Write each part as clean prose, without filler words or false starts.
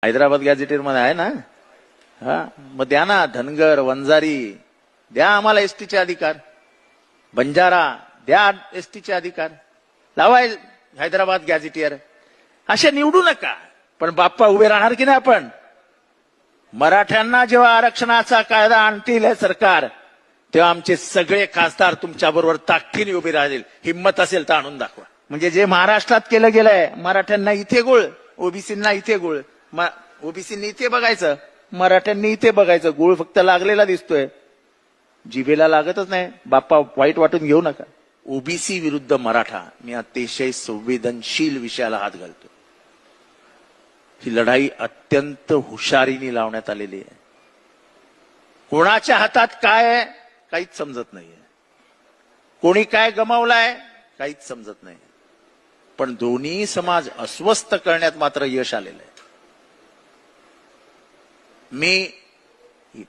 हैदराबाद गॅझेटेर मध्ये आहे ना. हा मग द्या ना, धनगर वंजारी द्या आम्हाला एसटीचे अधिकार, बंजारा द्या एसटीचे अधिकार, लावाय हैदराबाद गॅझेटियर. असे निवडू नका, पण बाप्पा उभे राहणार की नाही आपण. मराठ्यांना जेव्हा आरक्षणाचा कायदा आणतील हे सरकार, तेव्हा आमचे सगळे खासदार तुमच्या बरोबर ताकदीने उभे राहतील. हिम्मत असेल तर आणून दाखवा. म्हणजे जे महाराष्ट्रात केलं गेलंय, मराठ्यांना इथे गोळ, ओबीसींना इथे गोळ, ओबीसींनी इथे बघायचं, मराठ्यांनी इथे बघायचं. गोळ फक्त लागलेला दिसतोय, जिभेला लागतच नाही. बाप्पा वाईट वाटून घेऊ नका. ओबीसी विरुद्ध मराठा, मी अतिशय संवेदनशील विषयाला हात घालतो. ही लढाई अत्यंत हुशारीने लावण्यात आलेली आहे. कोणाच्या हातात काय आहे काहीच समजत नाहीये, कोणी काय गमावलाय काहीच समजत नाही, पण दोन्ही समाज अस्वस्थ करण्यात मात्र यश आलेलं आहे. मी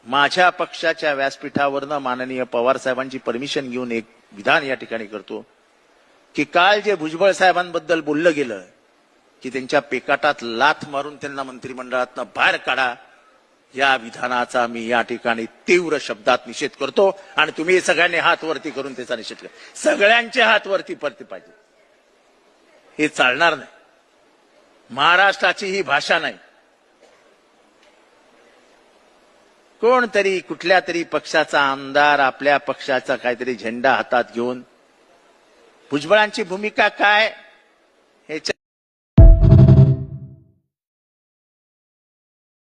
माझ्या पक्षाच्या व्यासपीठावरनं माननीय पवार साहेबांची परमिशन घेऊन एक विधान या ठिकाणी करतो की काल जे भुजबळ साहेबांबद्दल बोललं गेलं की त्यांच्या पेकाटात लाथ मारून त्यांना मंत्रिमंडळातनं बाहेर काढा, या विधानाचा मी या ठिकाणी तीव्र शब्दात निषेध करतो. आणि तुम्ही सगळ्यांनी हात वरती करून त्याचा निषेध करा. सगळ्यांचे हात वरती परती पाहिजे. हे चालणार नाही. महाराष्ट्राची ही भाषा नाही. कोणतरी कुठल्या तरी पक्षाचा आमदार आपल्या पक्षाचा काहीतरी झेंडा हातात घेऊन, भुजबळांची भूमिका काय हे